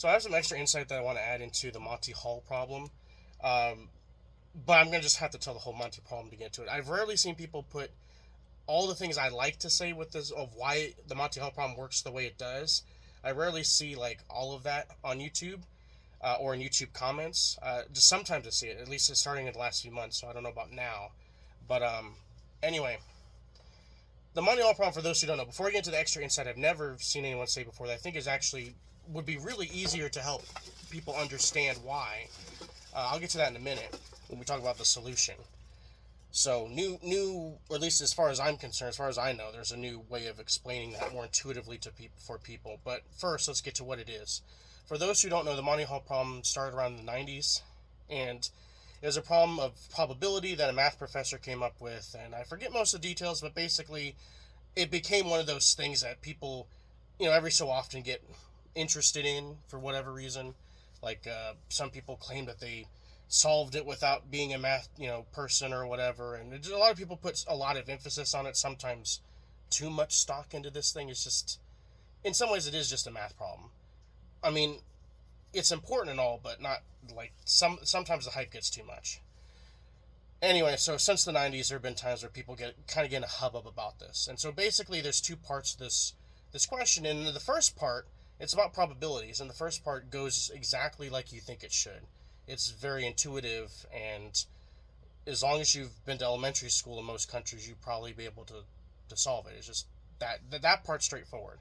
So I have some extra insight that I want to add into the Monty Hall problem. Um, but I'm going to just have to tell the whole Monty problem to get to it. I've rarely seen people put all the things I like to say with this of why the Monty Hall problem works the way it does. I rarely see like all of that on YouTube or in YouTube comments. Just sometimes I see it. At least it's starting in the last few months. So I don't know about now. But anyway, the Monty Hall problem, for those who don't know, before I get into the extra insight, I've never seen anyone say before that I think is actually would be really easier to help people understand why. I'll get to that in a minute when we talk about the solution. So new, or at least as far as I'm concerned, as far as I know, there's a new way of explaining that more intuitively to for people. But first, let's get to what it is. For those who don't know, the Monty Hall problem started around the 90s, and it was a problem of probability that a math professor came up with, and I forget most of the details, but basically, it became one of those things that people, every so often get interested in for whatever reason. Like some people claim that they solved it without being a math, person or whatever. And a lot of people put a lot of emphasis on it, sometimes too much stock into this thing. It's just, in some ways, it is just a math problem. I mean, it's important and all, but not like sometimes the hype gets too much. Anyway, so since the 90s, there have been times where people get in a hubbub about this. And so basically, there's two parts to this question. And the first part, it's about probabilities, and the first part goes exactly like you think it should. It's very intuitive, and as long as you've been to elementary school in most countries, you'd probably be able to solve it. It's just that part's straightforward.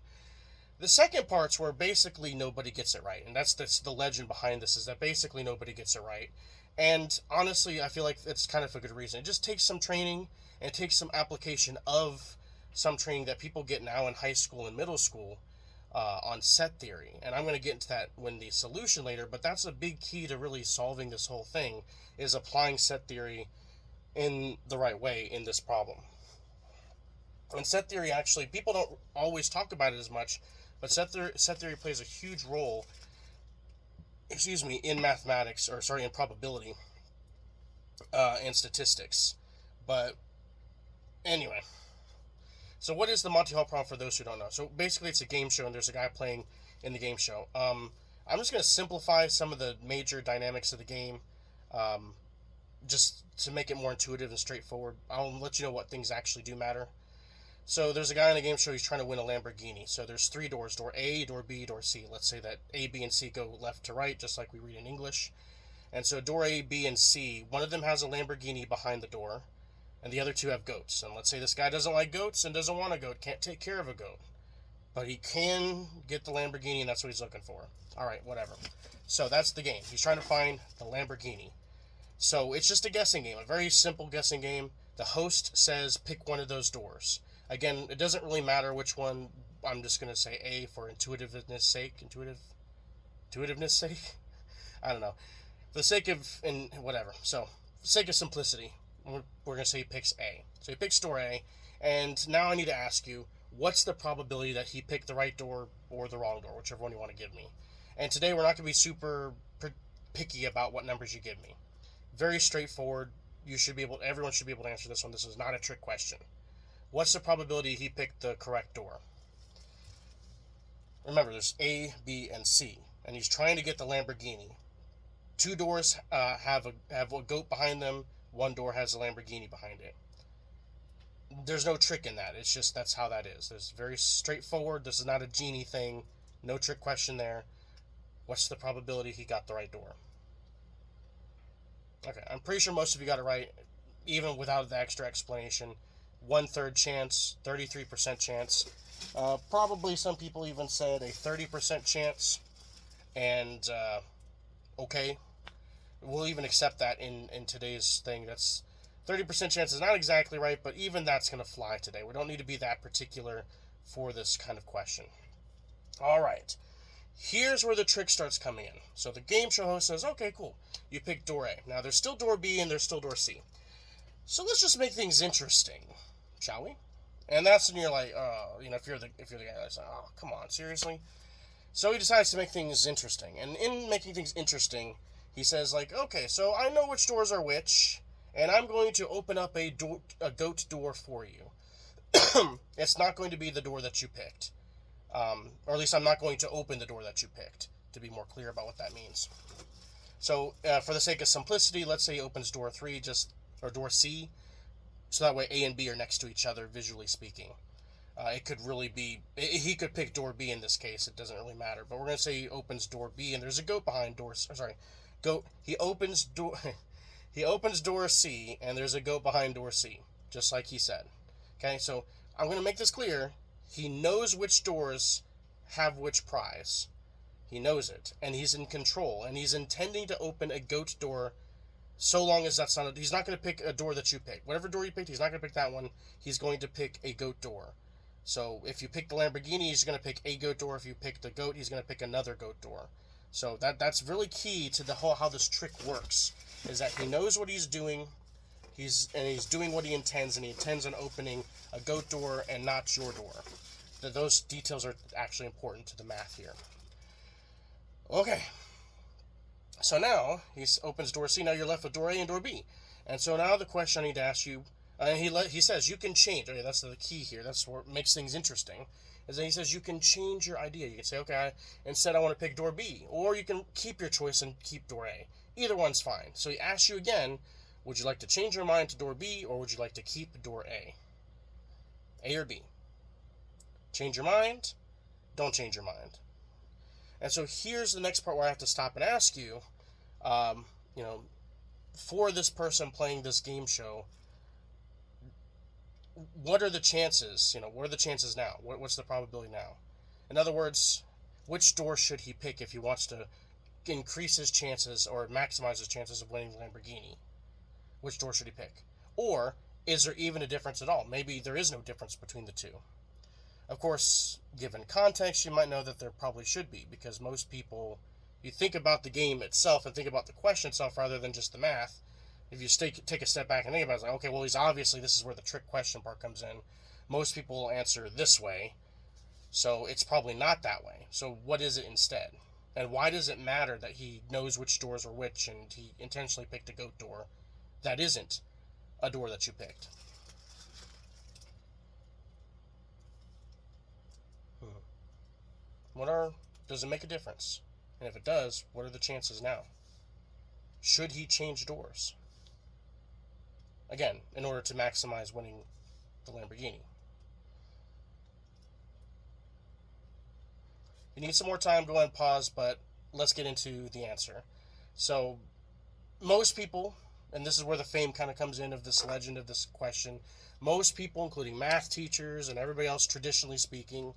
The second part's where basically nobody gets it right, and that's the legend behind this, is that basically nobody gets it right. And honestly, I feel like it's kind of a good reason. It just takes some training, and it takes some application of some training that people get now in high school and middle school on set theory. And I'm going to get into that when the solution later, but that's a big key to really solving this whole thing, is applying set theory in the right way in this problem. And set theory, actually, people don't always talk about it as much, but set theory plays a huge role, in mathematics, in probability and statistics. But anyway, so what is the Monty Hall problem for those who don't know? So basically it's a game show, and there's a guy playing in the game show. I'm just going to simplify some of the major dynamics of the game, just to make it more intuitive and straightforward. I'll let you know what things actually do matter. So there's a guy in the game show, he's trying to win a Lamborghini. So there's three doors, door A, door B, door C. Let's say that A, B, and C go left to right, just like we read in English. And so door A, B, and C, one of them has a Lamborghini behind the door, and the other two have goats. And let's say this guy doesn't like goats and doesn't want a goat, can't take care of a goat. But he can get the Lamborghini, and that's what he's looking for. Alright, whatever. So that's the game. He's trying to find the Lamborghini. So it's just a guessing game, a very simple guessing game. The host says pick one of those doors. Again, it doesn't really matter which one. I'm just going to say A for intuitiveness sake. Intuitiveness sake? I don't know. For the sake of, whatever. So, for the sake of simplicity, we're going to say he picks A. So he picks door A, and now I need to ask you, what's the probability that he picked the right door or the wrong door, whichever one you want to give me? And today we're not going to be super picky about what numbers you give me. Very straightforward. Everyone should be able to answer this one. This is not a trick question. What's the probability he picked the correct door? Remember, there's A, B, and C, and he's trying to get the Lamborghini. Two doors have a goat behind them. One door has a Lamborghini behind it. There's no trick in that. It's just that's how that is. It's very straightforward. This is not a genie thing. No trick question there. What's the probability he got the right door? Okay, I'm pretty sure most of you got it right, even without the extra explanation. 1/3 chance, 33% chance. Probably some people even said a 30% chance. And, okay, we'll even accept that in today's thing. That's 30% chance is not exactly right, but even that's going to fly today. We don't need to be that particular for this kind of question. All right. Here's where the trick starts coming in. So the game show host says, okay, cool. You picked door A. Now, there's still door B and there's still door C. So let's just make things interesting, shall we? And that's when you're like, if you're the guy that's like, oh, come on, seriously? So he decides to make things interesting. And in making things interesting, he says, like, okay, so I know which doors are which, and I'm going to open up a goat door for you. It's not going to be the door that you picked. Or at least I'm not going to open the door that you picked. to be more clear about what that means. So for the sake of simplicity, let's say he opens door 3 or door C, so that way A and B are next to each other, visually speaking. It could really be, he could pick door B in this case, it doesn't really matter. But we're going to say he opens door B and there's a goat behind he opens door C and there's a goat behind door C, just like he said. Okay, so I'm going to make this clear. He knows which doors have which prize. He knows it, and he's in control, and he's intending to open a goat door so long as that's not... he's not going to pick a door that you picked. Whatever door you picked, he's not going to pick that one. He's going to pick a goat door. So if you pick the Lamborghini, he's going to pick a goat door. If you pick the goat, he's going to pick another goat door. So that's really key to the whole how this trick works, is that he knows what he's doing, he's doing what he intends, and he intends on opening a goat door and not your door. Those details are actually important to the math here. Okay, so now he opens door C. Now you're left with door A and door B. And so now the question I need to ask you, he says you can change. Okay, that's the key here. That's what makes things interesting. Is that he says you can change your idea. You can say, okay, instead I want to pick door B. Or you can keep your choice and keep door A. Either one's fine. So he asks you again, would you like to change your mind to door B, or would you like to keep door A? A or B? Change your mind, don't change your mind. And so here's the next part where I have to stop and ask you, for this person playing this game show, what are the chances? What are the chances now? What's the probability now? In other words, which door should he pick if he wants to increase his chances or maximize his chances of winning the Lamborghini? Which door should he pick? Or is there even a difference at all? Maybe there is no difference between the two. Of course, given context, you might know that there probably should be, because most people, you think about the game itself and think about the question itself rather than just the math. If you take a step back and think about it, it's like, okay, well, this is where the trick question part comes in. Most people will answer this way, so it's probably not that way. So what is it instead? And why does it matter that he knows which doors are which and he intentionally picked a goat door that isn't a door that you picked? Does it make a difference? And if it does, what are the chances now? Should he change doors? Again, in order to maximize winning the Lamborghini. If you need some more time, go ahead and pause, but let's get into the answer. So, most people, and this is where the fame kind of comes in of this legend of this question, most people, including math teachers and everybody else traditionally speaking,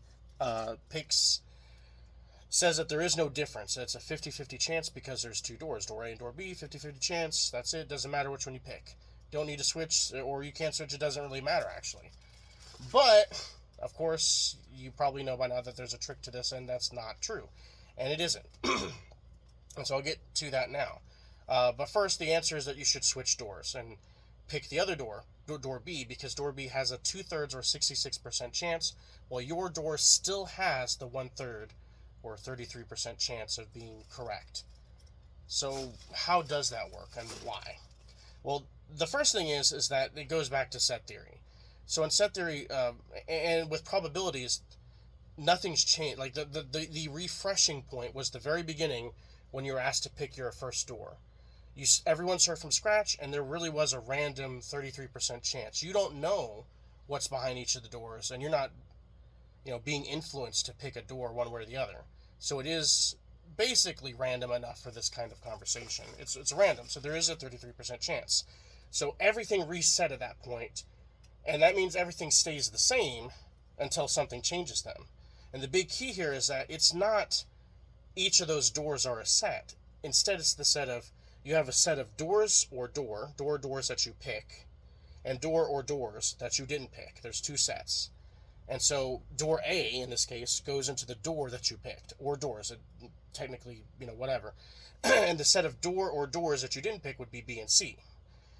says that there is no difference. It's a 50-50 chance because there's two doors, door A and door B, 50-50 chance, that's it, doesn't matter which one you pick. Don't need to switch, or you can't switch, it doesn't really matter actually. But, of course, you probably know by now that there's a trick to this, and that's not true. And it isn't. And so I'll get to that now. But first, the answer is that you should switch doors and pick the other door, door B, because door B has a 2/3 or 66% chance, while your door still has the 1/3 or 33% chance of being correct. So how does that work and why? Well, the first thing is that it goes back to set theory. So in set theory, and with probabilities, nothing's changed. Like the refreshing point was the very beginning when you were asked to pick your first door. Everyone started from scratch, and there really was a random 33% chance. You don't know what's behind each of the doors, and you're not being influenced to pick a door one way or the other. So it is basically random enough for this kind of conversation. It's random, so there is a 33% chance. So everything reset at that point, and that means everything stays the same until something changes them. And the big key here is that it's not each of those doors are a set. Instead, it's the set of, you have a set of doors or doors that you pick, and door or doors that you didn't pick. There's two sets. And so door A, in this case, goes into the door that you picked, or doors, technically, whatever. And the set of door or doors that you didn't pick would be B and C.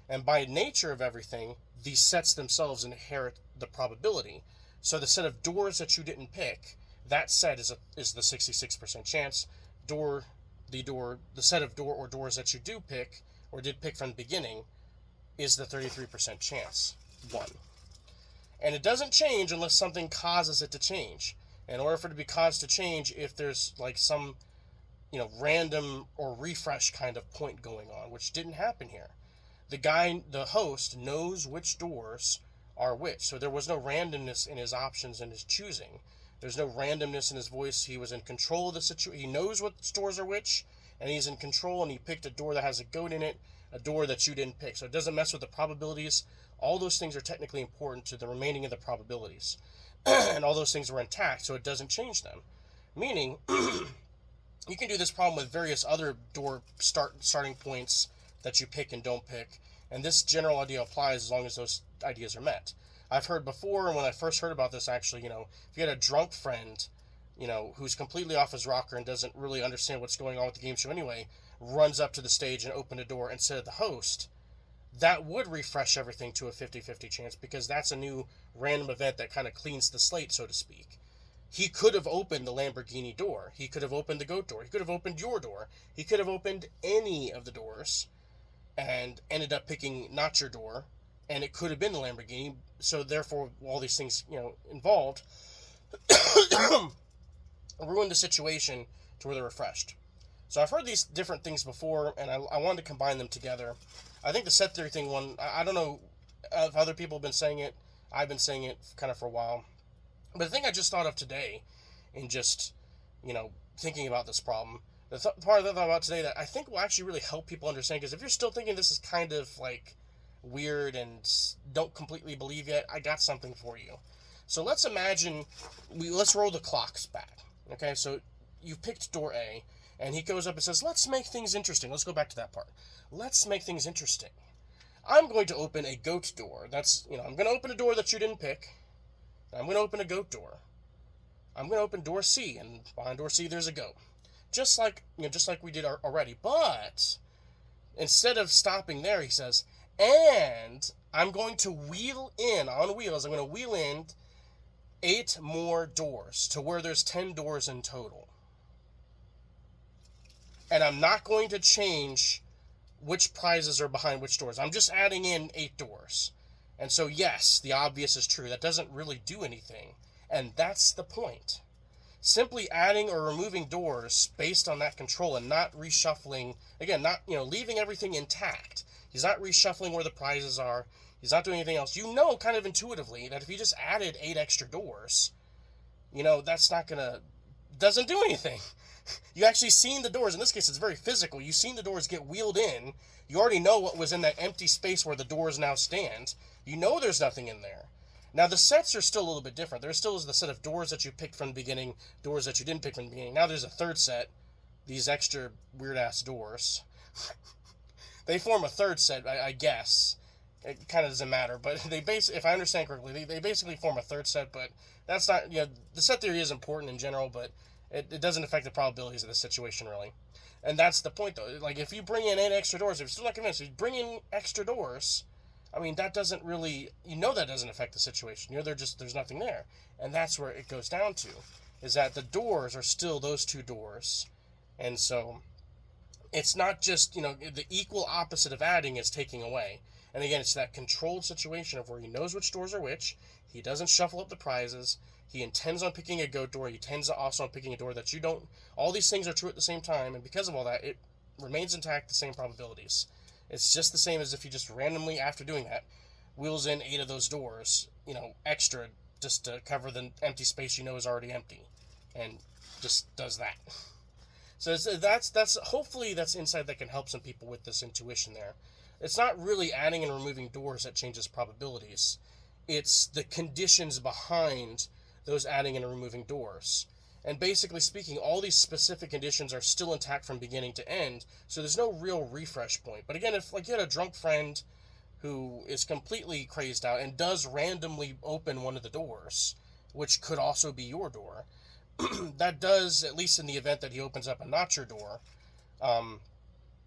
And by nature of everything, these sets themselves inherit the probability. So the set of doors that you didn't pick, that set is the 66% chance. The set of door or doors that you do pick, or did pick from the beginning, is the 33% chance. 1. And it doesn't change unless something causes it to change. In order for it to be caused to change, if there's like some random or refresh kind of point going on, which didn't happen here. The host, knows which doors are which, so there was no randomness in his options and his choosing. There's no randomness in his voice. He was in control of the situation. He knows what doors are which, and he's in control, and he picked a door that has a goat in it, a door that you didn't pick. So it doesn't mess with the probabilities. All those things are technically important to the remaining of the probabilities. And all those things were intact, so it doesn't change them. Meaning, you can do this problem with various other door starting points that you pick and don't pick, and this general idea applies as long as those ideas are met. I've heard before, and when I first heard about this, actually, if you had a drunk friend, who's completely off his rocker and doesn't really understand what's going on with the game show anyway, runs up to the stage and open a door instead of the host, that would refresh everything to a 50-50 chance, because that's a new random event that kind of cleans the slate, so to speak. He could have opened the Lamborghini door. He could have opened the goat door. He could have opened your door. He could have opened any of the doors and ended up picking not your door, and it could have been the Lamborghini. So therefore, all these things, involved, ruined the situation to where they're refreshed. So I've heard these different things before, and I wanted to combine them together. I think the set theory thing one, I don't know if other people have been saying it. I've been saying it kind of for a while. But the thing I just thought of today, in just, thinking about this problem, the part that I thought about today that I think will actually really help people understand, because if you're still thinking this is kind of like weird and don't completely believe yet, I got something for you. So let's imagine, let's roll the clocks back. Okay, so you picked door A, and he goes up and says, let's make things interesting. Let's go back to that part. Let's make things interesting. I'm going to open a goat door. I'm going to open a door that you didn't pick. I'm going to open a goat door. I'm going to open door C, and behind door C there's a goat. Just like we did already. But instead of stopping there, he says, and I'm going to wheel in, on wheels, I'm going to wheel in 8 more doors to where there's 10 doors in total. And I'm not going to change which prizes are behind which doors. I'm just adding in 8 doors. And so, yes, the obvious is true. That doesn't really do anything. And that's the point. Simply adding or removing doors based on that control and not reshuffling, again, not, leaving everything intact. He's not reshuffling where the prizes are. He's not doing anything else. Kind of intuitively, that if you just added 8 extra doors, that's doesn't do anything. You actually seen the doors. In this case, it's very physical. You've seen the doors get wheeled in. You already know what was in that empty space where the doors now stand. There's nothing in there. Now, the sets are still a little bit different. There still is the set of doors that you picked from the beginning, doors that you didn't pick from the beginning. Now there's a third set, these extra weird-ass doors. They form a third set, I guess. It kind of doesn't matter, but if I understand correctly, they basically form a third set, but that's not, the set theory is important in general, but it doesn't affect the probabilities of the situation, really. And that's the point, though. Like, if you bring in 8 extra doors, if you're still not convinced, if you bring in extra doors, that doesn't really, that doesn't affect the situation. There's nothing there. And that's where it goes down to, is that the doors are still those 2 doors. And so, it's not just, the equal opposite of adding is taking away. And again, it's that controlled situation of where he knows which doors are which, he doesn't shuffle up the prizes, he intends on picking a goat door, he intends also on picking a door that you don't, all these things are true at the same time, and because of all that, it remains intact, the same probabilities. It's just the same as if you just randomly, after doing that, wheels in 8 of those doors, extra, just to cover the empty space is already empty, and just does that. So that's hopefully that's insight that can help some people with this intuition there. It's not really adding and removing doors that changes probabilities. It's the conditions behind those adding and removing doors. And basically speaking, all these specific conditions are still intact from beginning to end, so there's no real refresh point. But again, if you had a drunk friend who is completely crazed out and does randomly open one of the doors, which could also be your door, that does, at least in the event that he opens up a not your door,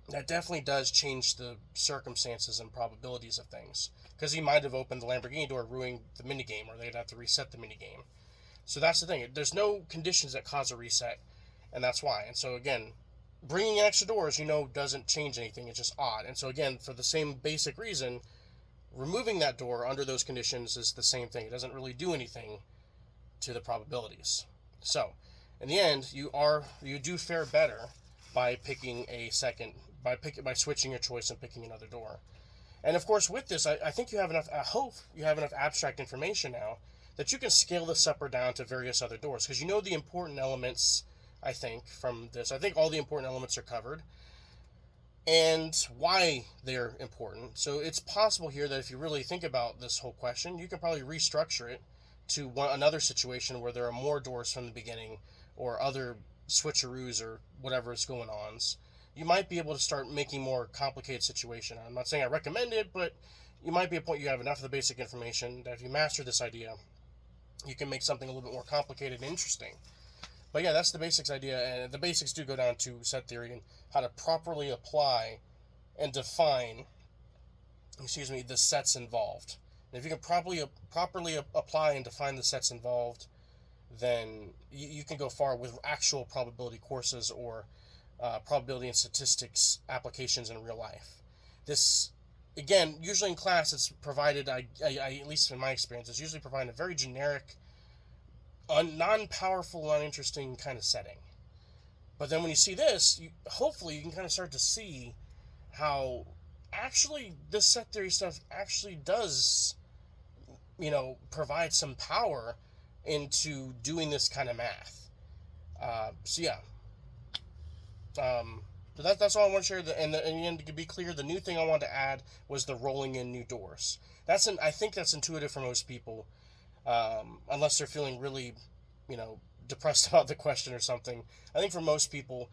that definitely does change the circumstances and probabilities of things. Because he might have opened the Lamborghini door, ruining the minigame, or they'd have to reset the minigame. So that's the thing. There's no conditions that cause a reset, and that's why. And so again, bringing in extra doors, doesn't change anything. It's just odd. And so again, for the same basic reason, removing that door under those conditions is the same thing. It doesn't really do anything to the probabilities. So, in the end, you do fare better by picking a second, by switching your choice and picking another door. And of course, with this, I think you have enough. I hope you have enough abstract information now that you can scale this up or down to various other doors, because you know the important elements. I think from this, I think all the important elements are covered, and why they're important. So it's possible here that if you really think about this whole question, you can probably restructure it to another situation where there are more doors from the beginning, or other switcheroos or whatever is going on. You might be able to start making more complicated situation. I'm not saying I recommend it, but you might be at a point you have enough of the basic information that if you master this idea, you can make something a little bit more complicated and interesting. But yeah, that's the basics idea, and the basics do go down to set theory and how to properly apply and define, the sets involved. And if you can properly apply and define the sets involved, then you can go far with actual probability courses, or probability and statistics applications in real life. This, again, usually in class, it's provided, I at least in my experience, it's usually provided a very generic, non-powerful, uninteresting kind of setting. But then when you see this, hopefully you can kind of start to see how actually this set theory stuff actually does, provide some power into doing this kind of math. So that's all I want to share. And to be clear, the new thing I wanted to add was the rolling in new doors. I think that's intuitive for most people, unless they're feeling really, depressed about the question or something. I think for most people,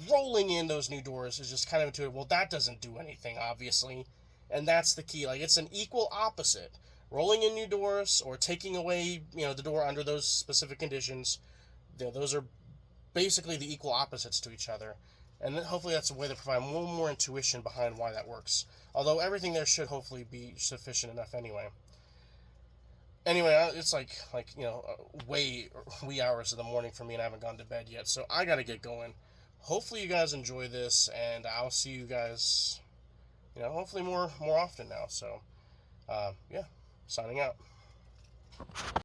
rolling in those new doors is just kind of intuitive. Well, that doesn't do anything, obviously, and that's the key. Like, it's an equal opposite. Rolling in new doors or taking away, the door under those specific conditions, those are basically the equal opposites to each other. And then hopefully that's a way to provide a little more intuition behind why that works. Although everything there should hopefully be sufficient enough anyway. Anyway, it's like wee hours of the morning for me, and I haven't gone to bed yet, so I gotta get going. Hopefully you guys enjoy this, and I'll see you guys, hopefully more often now. So, signing out.